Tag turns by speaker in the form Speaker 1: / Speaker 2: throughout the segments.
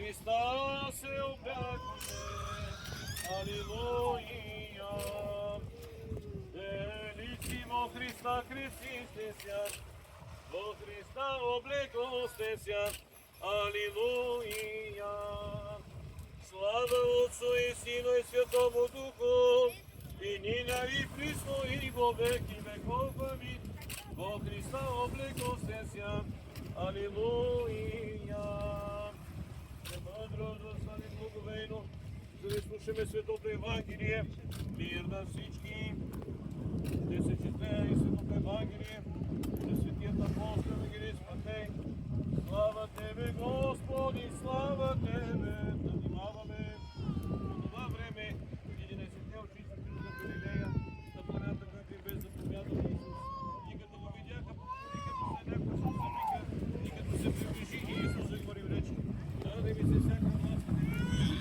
Speaker 1: Христа се облякоше. Алилуя. Велики во Христа крестите ся, во Христа облекохте ся. Алилуя. Слава Отцу и Сину и Святому Духу, и ниня и присно и во веки веков. Амин. Во Христа облекохте ся. Алилуя. Премъдро да стане благовейно, за да слушаме Светото Евангелие. Мир на всички. Ще се чете и Светото Евангелие на Светият апостол Евангелист Матей. Слава Тебе, Господи, слава Тебе! Да внимаваме по това време 11-те ученици за Галилея на планината, която им бе заповядал Исус. И като го видяха, и като се някой завика, и като се приближи, и Исус заговори в речи. Даде ми се всяка власт, да ви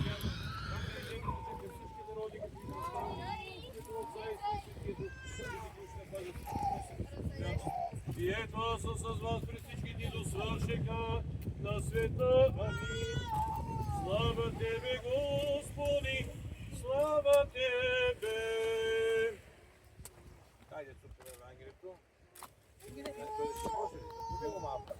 Speaker 1: приятел. Така и нека да всички народи, като ви представя, като Отца и Светия Дух, и които ще пазят всички. И ето аз съм с вас през всички дни до свършека на света. Амин. Слава Тебе, Господи! Слава Тебе! Хайде, супер Евангелието. Може ли? Туди го малко.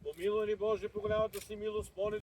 Speaker 1: Помилуй ни, Боже, по голямата си милост, моля